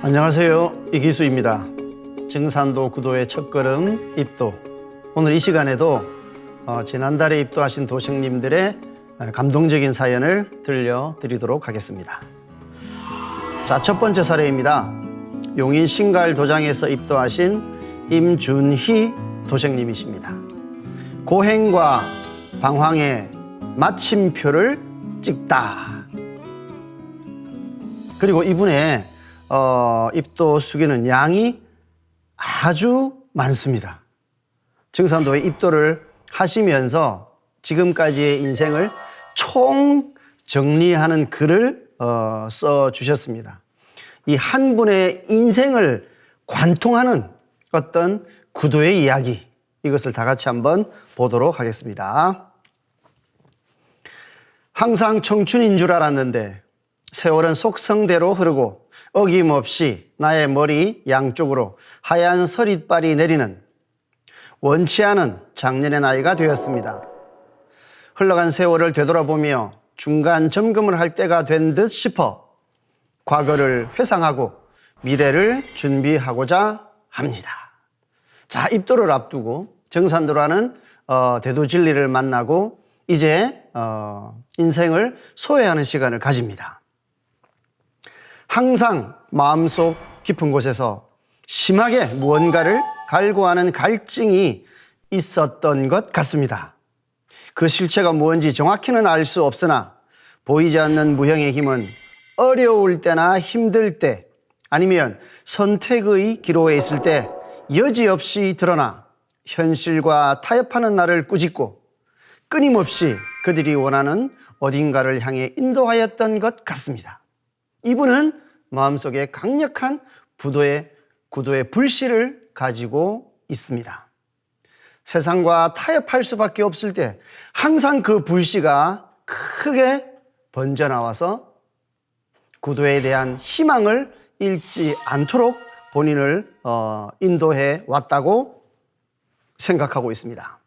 안녕하세요. 이기수입니다. 증산도 구도의 첫걸음 입도. 오늘 이 시간에도 지난달에 입도하신 도생님들의 감동적인 사연을 들려드리도록 하겠습니다. 자, 첫 번째 사례입니다. 용인 신갈 도장에서 입도하신 임준희 도생님이십니다. 고행과 방황의 마침표를 찍다. 그리고 이분의 입도 수기는 양이 아주 많습니다. 증산도에 입도를 하시면서 지금까지의 인생을 총 정리하는 글을 써주셨습니다. 이 한 분의 인생을 관통하는 어떤 구도의 이야기, 이것을 다 같이 한번 보도록 하겠습니다. 항상 청춘인 줄 알았는데 세월은 속성대로 흐르고 어김없이 나의 머리 양쪽으로 하얀 서릿발이 내리는 원치 않은 장년의 나이가 되었습니다. 흘러간 세월을 되돌아보며 중간 점검을 할 때가 된 듯 싶어 과거를 회상하고 미래를 준비하고자 합니다. 자, 입도를 앞두고 정산도라는 대도진리를 만나고 이제 인생을 소회하는 시간을 가집니다. 항상 마음속 깊은 곳에서 심하게 무언가를 갈구하는 갈증이 있었던 것 같습니다. 그 실체가 무엇인지 정확히는 알 수 없으나 보이지 않는 무형의 힘은 어려울 때나 힘들 때 아니면 선택의 기로에 있을 때 여지없이 드러나 현실과 타협하는 나를 꾸짖고 끊임없이 그들이 원하는 어딘가를 향해 인도하였던 것 같습니다. 이분은 마음속에 강력한 구도의 불씨를 가지고 있습니다. 세상과 타협할 수밖에 없을 때 항상 그 불씨가 크게 번져나와서 구도에 대한 희망을 잃지 않도록 본인을 인도해 왔다고 생각하고 있습니다.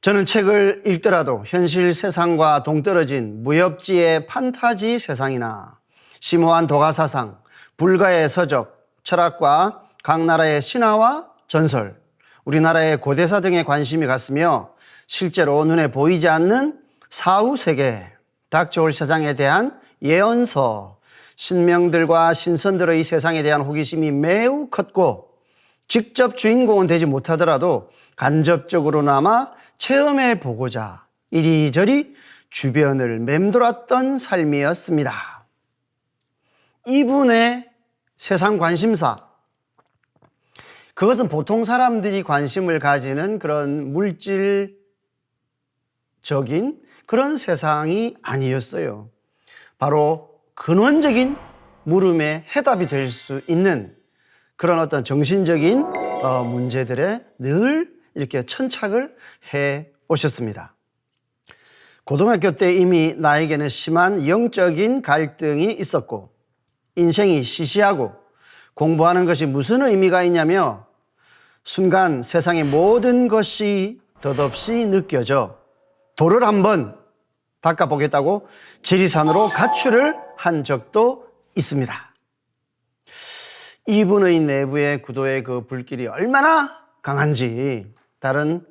저는 책을 읽더라도 현실 세상과 동떨어진 무협지의 판타지 세상이나 심오한 도가사상, 불가의 서적, 철학과 각 나라의 신화와 전설, 우리나라의 고대사 등에 관심이 갔으며 실제로 눈에 보이지 않는 사후세계, 닥쳐올 세상에 대한 예언서, 신명들과 신선들의 세상에 대한 호기심이 매우 컸고 직접 주인공은 되지 못하더라도 간접적으로나마 체험해 보고자 이리저리 주변을 맴돌았던 삶이었습니다. 이분의 세상 관심사, 그것은 보통 사람들이 관심을 가지는 그런 물질적인 그런 세상이 아니었어요. 바로 근원적인 물음의 해답이 될 수 있는 그런 어떤 정신적인 문제들에 늘 이렇게 천착을 해 오셨습니다. 고등학교 때 이미 나에게는 심한 영적인 갈등이 있었고 인생이 시시하고 공부하는 것이 무슨 의미가 있냐며 순간 세상의 모든 것이 덧없이 느껴져 돌을 한번 닦아보겠다고 지리산으로 가출을 한 적도 있습니다. 이분의 내부의 구도의 그 불길이 얼마나 강한지 다른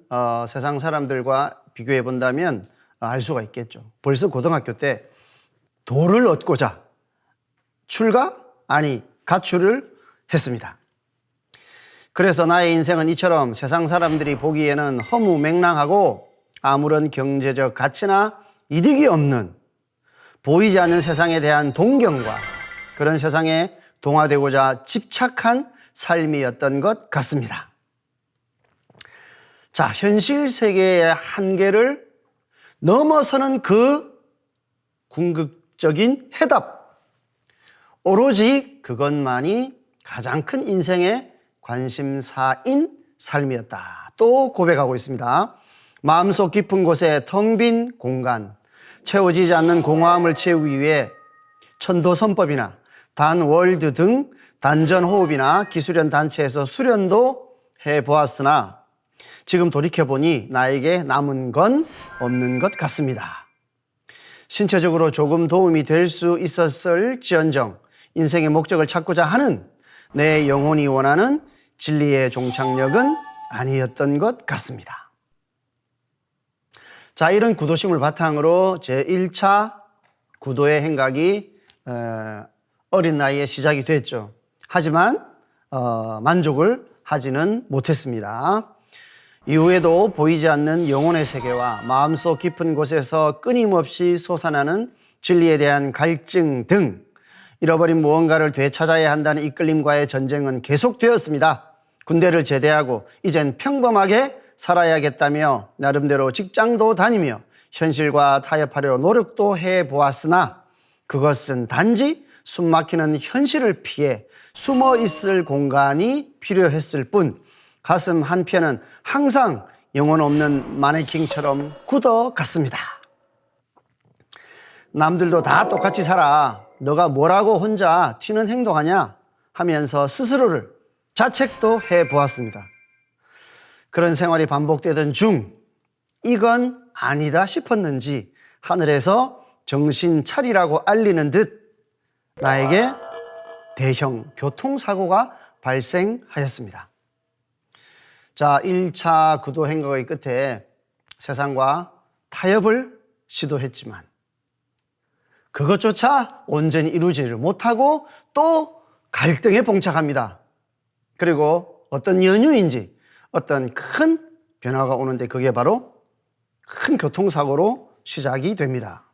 세상 사람들과 비교해 본다면 알 수가 있겠죠. 벌써 고등학교 때 돌을 얻고자 가출을 했습니다. 그래서 나의 인생은 이처럼 세상 사람들이 보기에는 허무맹랑하고 아무런 경제적 가치나 이득이 없는 보이지 않는 세상에 대한 동경과 그런 세상에 동화되고자 집착한 삶이었던 것 같습니다. 자, 현실 세계의 한계를 넘어서는 그 궁극적인 해답, 오로지 그것만이 가장 큰 인생의 관심사인 삶이었다. 또 고백하고 있습니다. 마음속 깊은 곳에 텅 빈 공간, 채워지지 않는 공허함을 채우기 위해 천도선법이나 단월드 등 단전호흡이나 기수련 단체에서 수련도 해보았으나 지금 돌이켜보니 나에게 남은 건 없는 것 같습니다. 신체적으로 조금 도움이 될 수 있었을지언정 인생의 목적을 찾고자 하는 내 영혼이 원하는 진리의 종착역은 아니었던 것 같습니다. 자, 이런 구도심을 바탕으로 제1차 구도의 행각이 어린 나이에 시작이 됐죠. 하지만 만족을 하지는 못했습니다. 이후에도 보이지 않는 영혼의 세계와 마음속 깊은 곳에서 끊임없이 솟아나는 진리에 대한 갈증 등 잃어버린 무언가를 되찾아야 한다는 이끌림과의 전쟁은 계속되었습니다. 군대를 제대하고 이젠 평범하게 살아야겠다며 나름대로 직장도 다니며 현실과 타협하려 노력도 해보았으나 그것은 단지 숨막히는 현실을 피해 숨어 있을 공간이 필요했을 뿐 가슴 한편은 항상 영혼 없는 마네킹처럼 굳어갔습니다. 남들도 다 똑같이 살아. 너가 뭐라고 혼자 튀는 행동하냐 하면서 스스로를 자책도 해보았습니다. 그런 생활이 반복되던 중 이건 아니다 싶었는지 하늘에서 정신 차리라고 알리는 듯 나에게 대형 교통사고가 발생하였습니다. 자, 1차 구도 행각의 끝에 세상과 타협을 시도했지만 그것조차 온전히 이루지를 못하고 또 갈등에 봉착합니다. 그리고 어떤 연유인지 어떤 큰 변화가 오는데 그게 바로 큰 교통사고로 시작이 됩니다.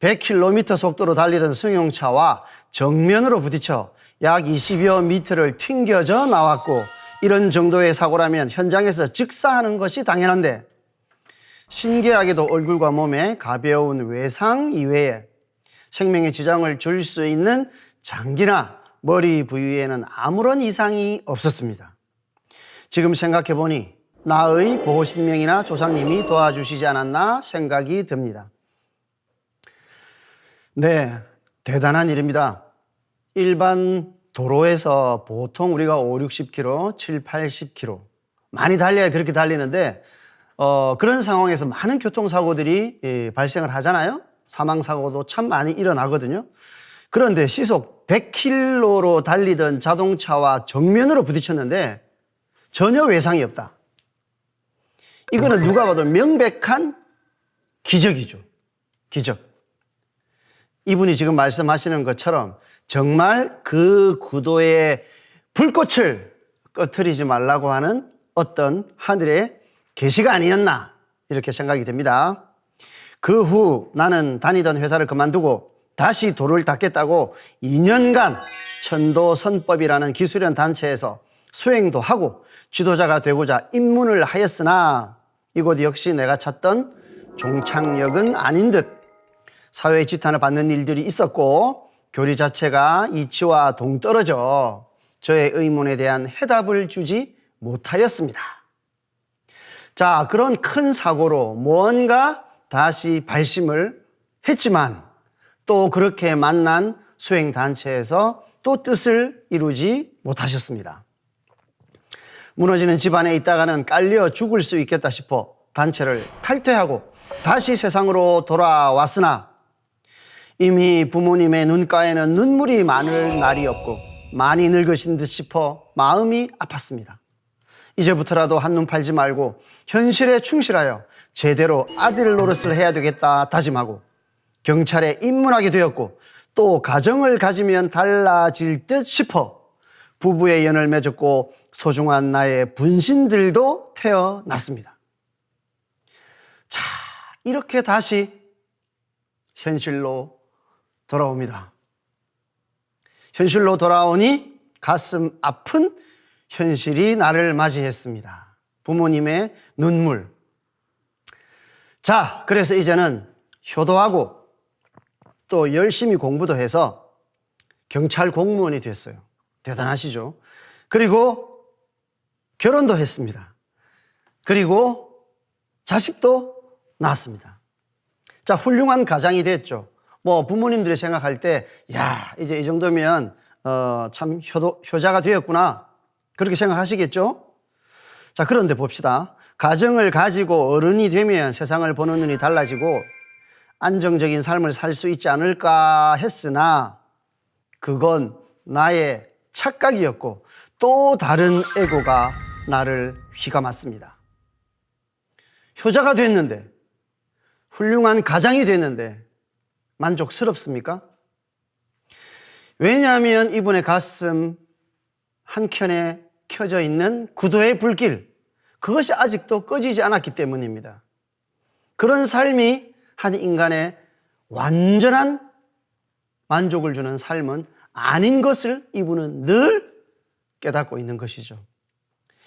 100km 속도로 달리던 승용차와 정면으로 부딪혀 약 20여 미터를 튕겨져 나왔고 이런 정도의 사고라면 현장에서 즉사하는 것이 당연한데 신기하게도 얼굴과 몸에 가벼운 외상 이외에 생명에 지장을 줄 수 있는 장기나 머리 부위에는 아무런 이상이 없었습니다. 지금 생각해보니 나의 보호신명이나 조상님이 도와주시지 않았나 생각이 듭니다. 네, 대단한 일입니다. 일반 도로에서 보통 우리가 5, 60km, 7, 80km 많이 달려야 그렇게 달리는데 그런 상황에서 많은 교통사고들이 발생을 하잖아요. 사망사고도 참 많이 일어나거든요. 그런데 시속 100km로 달리던 자동차와 정면으로 부딪혔는데 전혀 외상이 없다. 이거는 누가 봐도 명백한 기적이죠. 기적. 이분이 지금 말씀하시는 것처럼 정말 그 구도의 불꽃을 꺼트리지 말라고 하는 어떤 하늘의 계시가 아니었나 이렇게 생각이 됩니다. 그 후 나는 다니던 회사를 그만두고 다시 도를 닦겠다고 2년간 천도선법이라는 기술연 단체에서 수행도 하고 지도자가 되고자 입문을 하였으나 이곳 역시 내가 찾던 종착역은 아닌 듯 사회의 지탄을 받는 일들이 있었고 교리 자체가 이치와 동떨어져 저의 의문에 대한 해답을 주지 못하였습니다. 자, 그런 큰 사고로 무언가 다시 발심을 했지만 또 그렇게 만난 수행단체에서 또 뜻을 이루지 못하셨습니다. 무너지는 집안에 있다가는 깔려 죽을 수 있겠다 싶어 단체를 탈퇴하고 다시 세상으로 돌아왔으나 이미 부모님의 눈가에는 눈물이 많을 날이 없고 많이 늙으신 듯 싶어 마음이 아팠습니다. 이제부터라도 한눈 팔지 말고 현실에 충실하여 제대로 아들 노릇을 해야 되겠다 다짐하고 경찰에 입문하게 되었고 또 가정을 가지면 달라질 듯 싶어 부부의 연을 맺었고 소중한 나의 분신들도 태어났습니다. 자, 이렇게 다시 현실로 돌아옵니다. 현실로 돌아오니 가슴 아픈 현실이 나를 맞이했습니다. 부모님의 눈물. 자, 그래서 이제는 효도하고 또 열심히 공부도 해서 경찰 공무원이 됐어요. 대단하시죠? 그리고 결혼도 했습니다. 그리고 자식도 낳았습니다. 자, 훌륭한 가장이 됐죠. 뭐 부모님들이 생각할 때, 야, 이제 이 정도면 참 효자가 되었구나. 그렇게 생각하시겠죠? 자, 그런데 봅시다. 가정을 가지고 어른이 되면 세상을 보는 눈이 달라지고 안정적인 삶을 살 수 있지 않을까 했으나 그건 나의 착각이었고 또 다른 에고가 나를 휘감았습니다. 효자가 됐는데, 훌륭한 가장이 됐는데 만족스럽습니까? 왜냐하면 이분의 가슴 한켠에 켜져 있는 구도의 불길, 그것이 아직도 꺼지지 않았기 때문입니다. 그런 삶이 한 인간의 완전한 만족을 주는 삶은 아닌 것을 이분은 늘 깨닫고 있는 것이죠.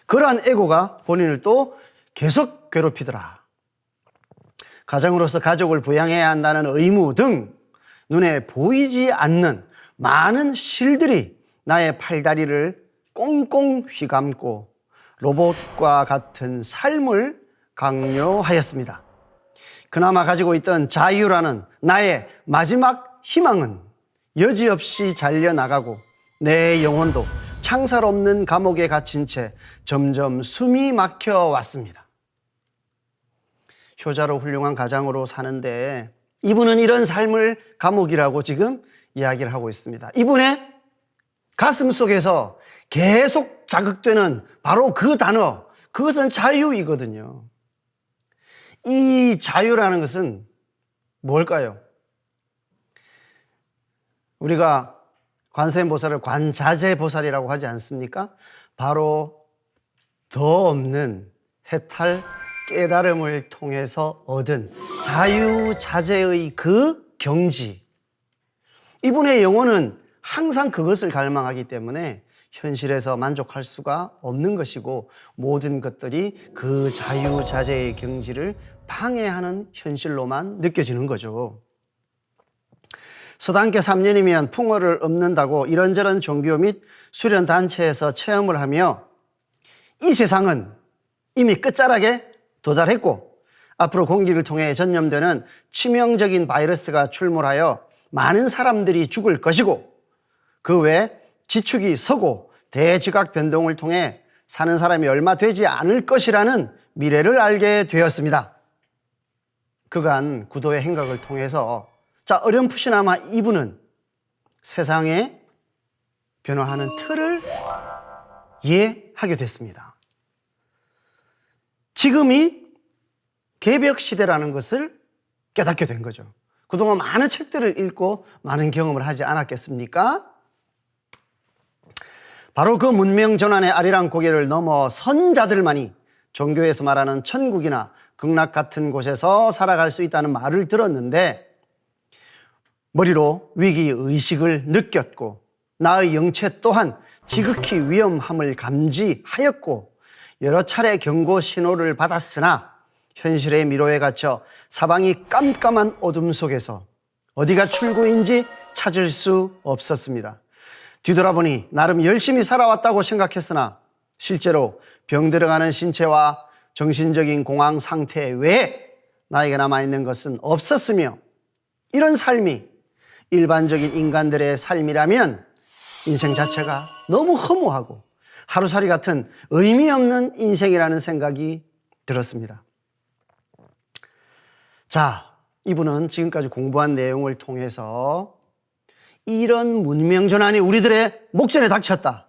그러한 에고가 본인을 또 계속 괴롭히더라. 가정으로서 가족을 부양해야 한다는 의무 등 눈에 보이지 않는 많은 실들이 나의 팔다리를 꽁꽁 휘감고 로봇과 같은 삶을 강요하였습니다. 그나마 가지고 있던 자유라는 나의 마지막 희망은 여지없이 잘려나가고 내 영혼도 창살 없는 감옥에 갇힌 채 점점 숨이 막혀왔습니다. 효자로 훌륭한 가장으로 사는데 이분은 이런 삶을 감옥이라고 지금 이야기를 하고 있습니다. 이분의 가슴 속에서 계속 자극되는 바로 그 단어, 그것은 자유이거든요. 이 자유라는 것은 뭘까요? 우리가 관세음보살을 관자재보살이라고 하지 않습니까? 바로 더 없는 해탈 깨달음을 통해서 얻은 자유자재의 그 경지. 이분의 영혼은 항상 그것을 갈망하기 때문에 현실에서 만족할 수가 없는 것이고 모든 것들이 그 자유자재의 경지를 방해하는 현실로만 느껴지는 거죠. 서당계 3년이면 풍어를 엎는다고 이런저런 종교 및 수련단체에서 체험을 하며 이 세상은 이미 끝자락에 도달했고 앞으로 공기를 통해 전염되는 치명적인 바이러스가 출몰하여 많은 사람들이 죽을 것이고 그 외 지축이 서고 대지각 변동을 통해 사는 사람이 얼마 되지 않을 것이라는 미래를 알게 되었습니다. 그간 구도의 행각을 통해서 어렴풋이나마 이분은 세상의 변화하는 틀을 이해하게 됐습니다. 지금이 개벽 시대라는 것을 깨닫게 된 거죠. 그동안 많은 책들을 읽고 많은 경험을 하지 않았겠습니까? 바로 그 문명 전환의 아리랑 고개를 넘어선 자들만이 종교에서 말하는 천국이나 극락 같은 곳에서 살아갈 수 있다는 말을 들었는데 머리로 위기의식을 느꼈고 나의 영체 또한 지극히 위험함을 감지하였고 여러 차례 경고 신호를 받았으나 현실의 미로에 갇혀 사방이 깜깜한 어둠 속에서 어디가 출구인지 찾을 수 없었습니다. 뒤돌아보니 나름 열심히 살아왔다고 생각했으나 실제로 병들어가는 신체와 정신적인 공황 상태 외에 나에게 남아있는 것은 없었으며 이런 삶이 일반적인 인간들의 삶이라면 인생 자체가 너무 허무하고 하루살이 같은 의미 없는 인생이라는 생각이 들었습니다. 자, 이분은 지금까지 공부한 내용을 통해서 이런 문명 전환이 우리들의 목전에 닥쳤다.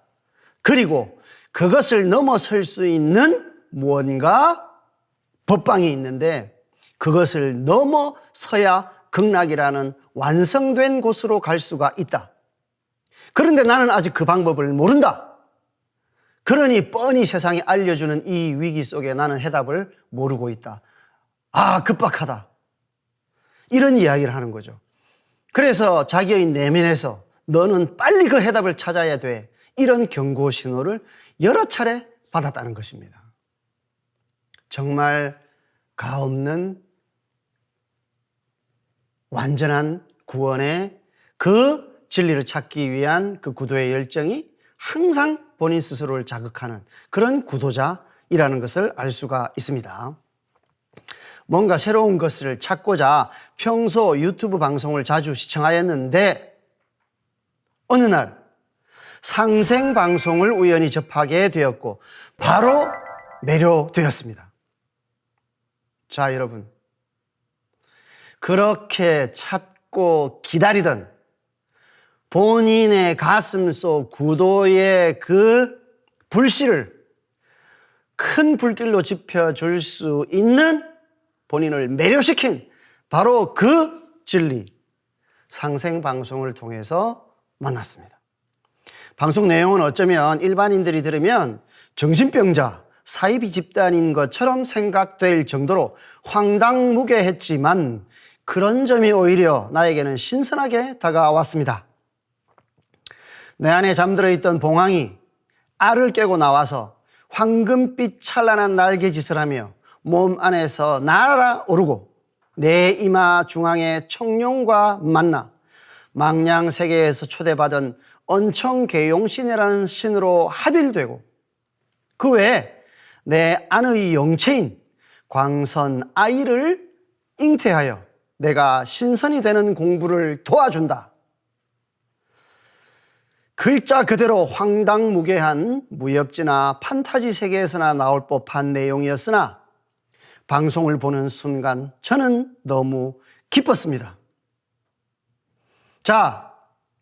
그리고 그것을 넘어설 수 있는 무언가 법방이 있는데 그것을 넘어서야 극락이라는 완성된 곳으로 갈 수가 있다. 그런데 나는 아직 그 방법을 모른다. 그러니 뻔히 세상이 알려주는 이 위기 속에 나는 해답을 모르고 있다. 아, 급박하다. 이런 이야기를 하는 거죠. 그래서 자기의 내면에서 너는 빨리 그 해답을 찾아야 돼. 이런 경고 신호를 여러 차례 받았다는 것입니다. 정말 가없는 완전한 구원의 그 진리를 찾기 위한 그 구도의 열정이 항상 본인 스스로를 자극하는 그런 구도자이라는 것을 알 수가 있습니다. 뭔가 새로운 것을 찾고자 평소 유튜브 방송을 자주 시청하였는데 어느 날 상생 방송을 우연히 접하게 되었고 바로 매료되었습니다. 자, 여러분, 그렇게 찾고 기다리던 본인의 가슴 속 구도의 그 불씨를 큰 불길로 지펴줄 수 있는, 본인을 매료시킨 바로 그 진리, 상생방송을 통해서 만났습니다. 방송 내용은 어쩌면 일반인들이 들으면 정신병자, 사이비 집단인 것처럼 생각될 정도로 황당무계했지만 그런 점이 오히려 나에게는 신선하게 다가왔습니다. 내 안에 잠들어 있던 봉황이 알을 깨고 나와서 황금빛 찬란한 날개짓을 하며 몸 안에서 날아오르고 내 이마 중앙의 청룡과 만나 망냥세계에서 초대받은 언청계용신이라는 신으로 합일되고, 그 외에 내 안의 영체인 광선 아이를 잉태하여 내가 신선이 되는 공부를 도와준다. 글자 그대로 황당무계한 무협지나 판타지 세계에서나 나올 법한 내용이었으나 방송을 보는 순간 저는 너무 기뻤습니다. 자,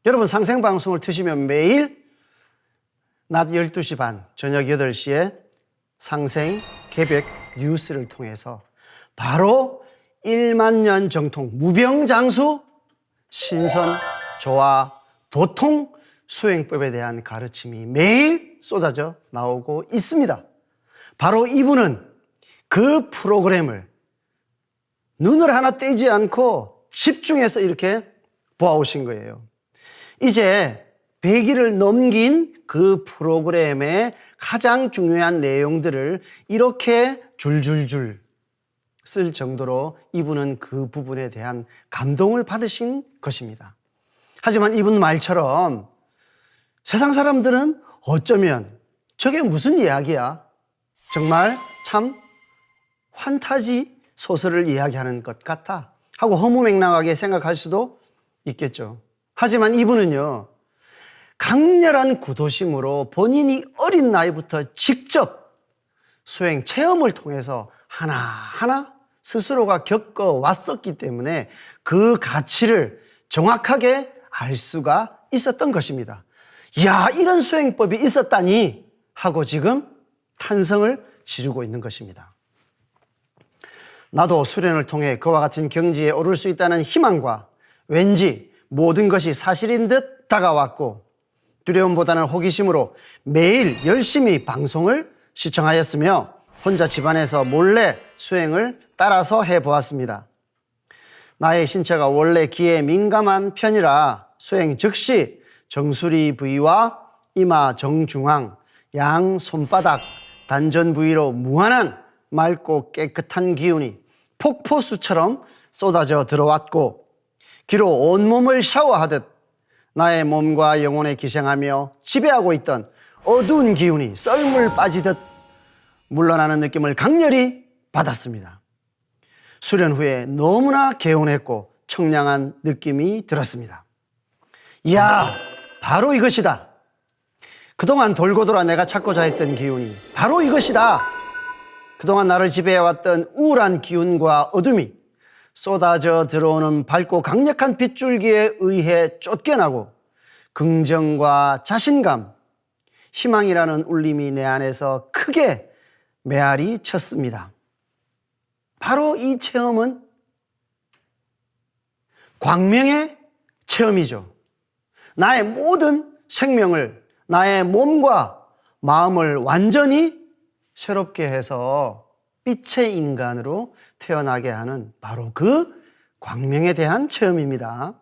여러분 상생방송을 트시면 매일 낮 12시 반, 저녁 8시에 상생 개백 뉴스를 통해서 바로 1만 년 정통 무병장수 신선 조화 도통 수행법에 대한 가르침이 매일 쏟아져 나오고 있습니다. 바로 이분은 그 프로그램을 눈을 하나 떼지 않고 집중해서 이렇게 보아오신 거예요. 이제 100일을 넘긴 그 프로그램의 가장 중요한 내용들을 이렇게 줄줄줄 쓸 정도로 이분은 그 부분에 대한 감동을 받으신 것입니다. 하지만 이분 말처럼 세상 사람들은 어쩌면 저게 무슨 이야기야? 정말 참 판타지 소설을 이야기하는 것 같아 하고 허무맹랑하게 생각할 수도 있겠죠. 하지만 이분은요, 강렬한 구도심으로 본인이 어린 나이부터 직접 수행 체험을 통해서 하나하나 스스로가 겪어왔었기 때문에 그 가치를 정확하게 알 수가 있었던 것입니다. 이야, 이런 수행법이 있었다니 하고 지금 탄성을 지르고 있는 것입니다. 나도 수련을 통해 그와 같은 경지에 오를 수 있다는 희망과 왠지 모든 것이 사실인 듯 다가왔고, 두려움보다는 호기심으로 매일 열심히 방송을 시청하였으며 혼자 집안에서 몰래 수행을 따라서 해보았습니다. 나의 신체가 원래 기에 민감한 편이라 수행 즉시 정수리 부위와 이마 정중앙, 양 손바닥, 단전 부위로 무한한 맑고 깨끗한 기운이 폭포수처럼 쏟아져 들어왔고, 기로 온몸을 샤워하듯 나의 몸과 영혼에 기생하며 지배하고 있던 어두운 기운이 썰물 빠지듯 물러나는 느낌을 강렬히 받았습니다. 수련 후에 너무나 개운했고 청량한 느낌이 들었습니다. 이야, 바로 이것이다. 그동안 돌고 돌아 내가 찾고자 했던 기운이 바로 이것이다. 그동안 나를 지배해왔던 우울한 기운과 어둠이 쏟아져 들어오는 밝고 강력한 빗줄기에 의해 쫓겨나고 긍정과 자신감, 희망이라는 울림이 내 안에서 크게 메아리 쳤습니다. 바로 이 체험은 광명의 체험이죠. 나의 모든 생명을, 나의 몸과 마음을 완전히 새롭게 해서 빛의 인간으로 태어나게 하는 바로 그 광명에 대한 체험입니다.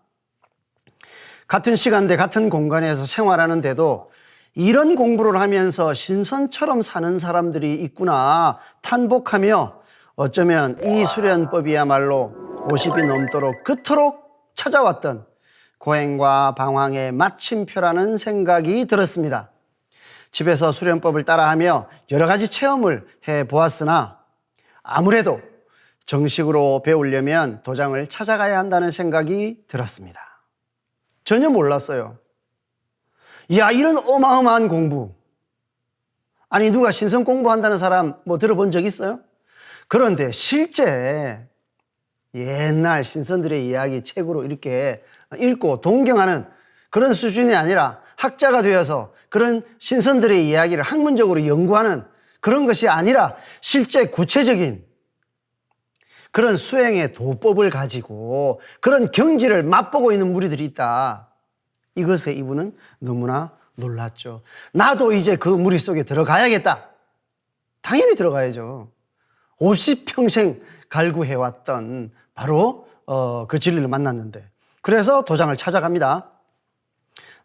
같은 시간대 같은 공간에서 생활하는데도 이런 공부를 하면서 신선처럼 사는 사람들이 있구나 탄복하며, 어쩌면 이 수련법이야말로 50이 넘도록 그토록 찾아왔던 고행과 방황의 마침표라는 생각이 들었습니다. 집에서 수련법을 따라하며 여러 가지 체험을 해보았으나 아무래도 정식으로 배우려면 도장을 찾아가야 한다는 생각이 들었습니다. 전혀 몰랐어요. 이야, 이런 어마어마한 공부. 아니, 누가 신선 공부한다는 사람 뭐 들어본 적 있어요? 그런데 실제 옛날 신선들의 이야기 책으로 이렇게 읽고 동경하는 그런 수준이 아니라 학자가 되어서 그런 신선들의 이야기를 학문적으로 연구하는 그런 것이 아니라 실제 구체적인 그런 수행의 도법을 가지고 그런 경지를 맛보고 있는 무리들이 있다. 이것에 이분은 너무나 놀랐죠. 나도 이제 그 무리 속에 들어가야겠다. 당연히 들어가야죠. 50평생 갈구해왔던 바로 그 진리를 만났는데, 그래서 도장을 찾아갑니다.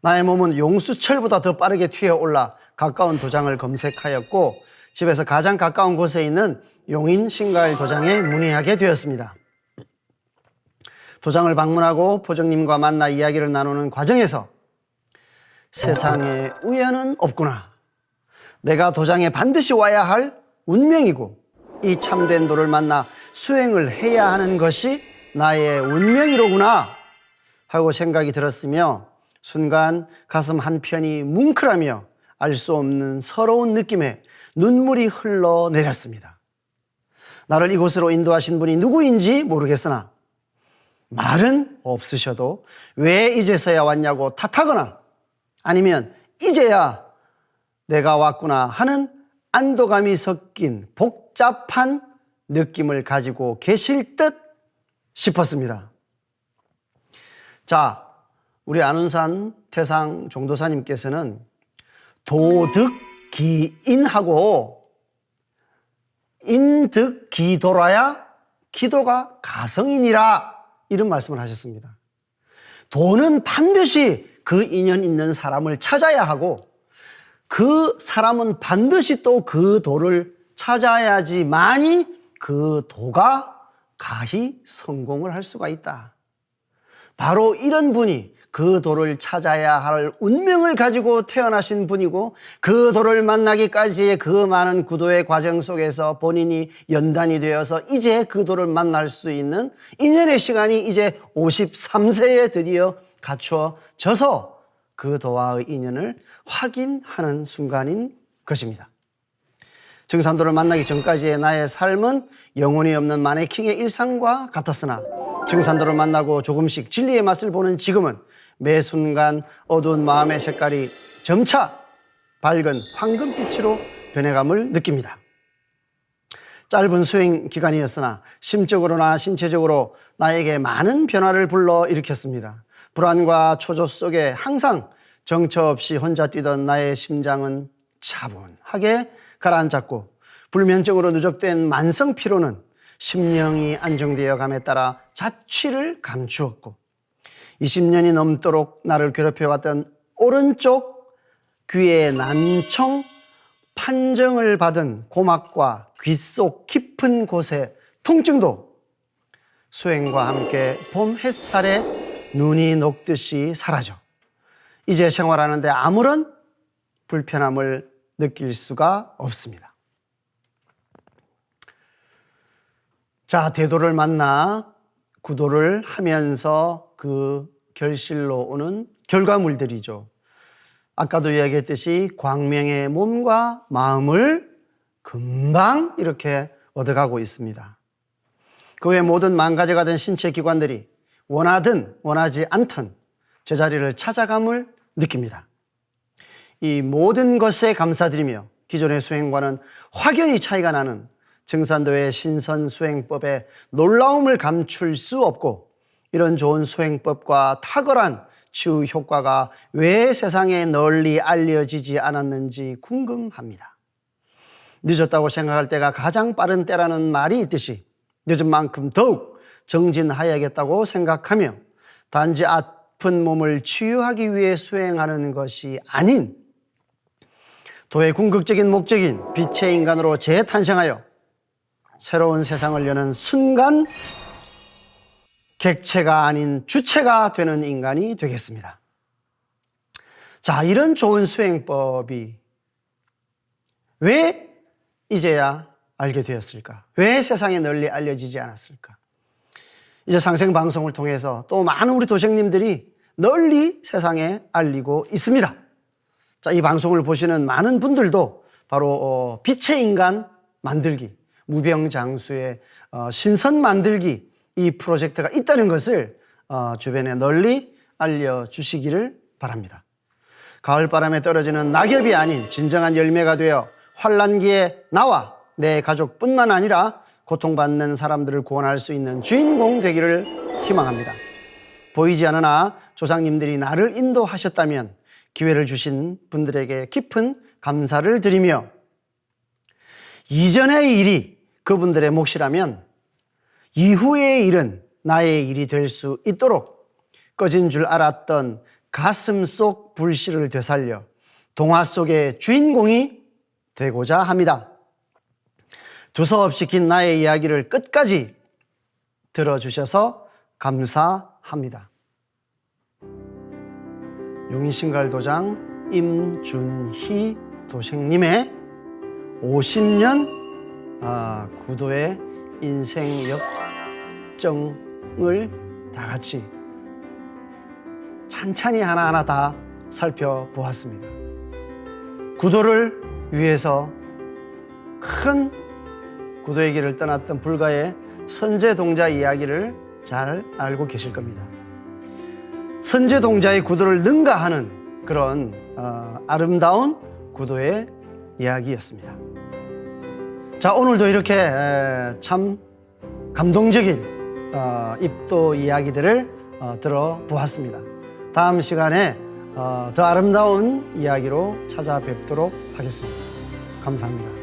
나의 몸은 용수철보다 더 빠르게 튀어올라 가까운 도장을 검색하였고 집에서 가장 가까운 곳에 있는 용인 신가일 도장에 문의하게 되었습니다. 도장을 방문하고 포정님과 만나 이야기를 나누는 과정에서 세상에 우연은 없구나. 내가 도장에 반드시 와야 할 운명이고 이 참된 도를 만나 수행을 해야 하는 것이 나의 운명이로구나 하고 생각이 들었으며 순간 가슴 한편이 뭉클하며 알 수 없는 서러운 느낌에 눈물이 흘러내렸습니다. 나를 이곳으로 인도하신 분이 누구인지 모르겠으나 말은 없으셔도 왜 이제서야 왔냐고 탓하거나 아니면 이제야 내가 왔구나 하는 안도감이 섞인 복잡한 느낌을 가지고 계실 듯 싶었습니다. 자, 우리 안운산 태상 종도사님께서는 도득기인하고 인득기도라야 기도가 가성이니라 이런 말씀을 하셨습니다. 도는 반드시 그 인연 있는 사람을 찾아야 하고 그 사람은 반드시 또 그 도를 찾아야지만이 그 도가 가히 성공을 할 수가 있다. 바로 이런 분이 그 도를 찾아야 할 운명을 가지고 태어나신 분이고 그 도를 만나기까지의 그 많은 구도의 과정 속에서 본인이 연단이 되어서 이제 그 도를 만날 수 있는 인연의 시간이 이제 53세에 드디어 갖추어져서 그 도와의 인연을 확인하는 순간인 것입니다. 증산도를 만나기 전까지의 나의 삶은 영혼이 없는 마네킹의 일상과 같았으나 증산도를 만나고 조금씩 진리의 맛을 보는 지금은 매 순간 어두운 마음의 색깔이 점차 밝은 황금빛으로 변해감을 느낍니다. 짧은 수행 기간이었으나 심적으로나 신체적으로 나에게 많은 변화를 불러일으켰습니다. 불안과 초조 속에 항상 정처 없이 혼자 뛰던 나의 심장은 차분하게 가라앉았고 불면증으로 누적된 만성 피로는 심령이 안정되어 감에 따라 자취를 감추었고 20년이 넘도록 나를 괴롭혀왔던 오른쪽 귀의 난청 판정을 받은 고막과 귀 속 깊은 곳의 통증도 수행과 함께 봄 햇살에 눈이 녹듯이 사라져 이제 생활하는데 아무런 불편함을 느낄 수가 없습니다. 자, 대도를 만나 구도를 하면서 그 결실로 오는 결과물들이죠. 아까도 이야기했듯이 광명의 몸과 마음을 금방 이렇게 얻어가고 있습니다. 그 외 모든 망가져가던 신체 기관들이 원하든 원하지 않든 제자리를 찾아감을 느낍니다. 이 모든 것에 감사드리며 기존의 수행과는 확연히 차이가 나는 증산도의 신선 수행법에 놀라움을 감출 수 없고 이런 좋은 수행법과 탁월한 치유 효과가 왜 세상에 널리 알려지지 않았는지 궁금합니다. 늦었다고 생각할 때가 가장 빠른 때라는 말이 있듯이 늦은 만큼 더욱 정진하여야겠다고 생각하며 단지 아픈 몸을 치유하기 위해 수행하는 것이 아닌 도의 궁극적인 목적인 빛의 인간으로 재탄생하여 새로운 세상을 여는 순간 객체가 아닌 주체가 되는 인간이 되겠습니다. 자, 이런 좋은 수행법이 왜 이제야 알게 되었을까? 왜 세상에 널리 알려지지 않았을까? 이제 상생방송을 통해서 또 많은 우리 도생님들이 널리 세상에 알리고 있습니다. 자, 이 방송을 보시는 많은 분들도 바로 빛의 인간 만들기, 무병장수의 신선 만들기 이 프로젝트가 있다는 것을 주변에 널리 알려주시기를 바랍니다. 가을바람에 떨어지는 낙엽이 아닌 진정한 열매가 되어 환란기에 나와 내 가족뿐만 아니라 고통받는 사람들을 구원할 수 있는 주인공 되기를 희망합니다. 보이지 않으나 조상님들이 나를 인도하셨다면 기회를 주신 분들에게 깊은 감사를 드리며 이전의 일이 그분들의 몫이라면 이후의 일은 나의 일이 될 수 있도록 꺼진 줄 알았던 가슴 속 불씨를 되살려 동화 속의 주인공이 되고자 합니다. 두서없이 긴 나의 이야기를 끝까지 들어주셔서 감사합니다. 용인신갈도장 임준희 도생님의 50년 구도의 인생 역정을 다 같이 찬찬히 하나하나 다 살펴보았습니다. 구도를 위해서 큰 구도의 길을 떠났던 불가의 선제동자 이야기를 잘 알고 계실 겁니다. 선제동자의 구도를 능가하는 그런 아름다운 구도의 이야기였습니다. 자, 오늘도 이렇게 참 감동적인 입도 이야기들을 들어보았습니다. 다음 시간에 더 아름다운 이야기로 찾아뵙도록 하겠습니다. 감사합니다.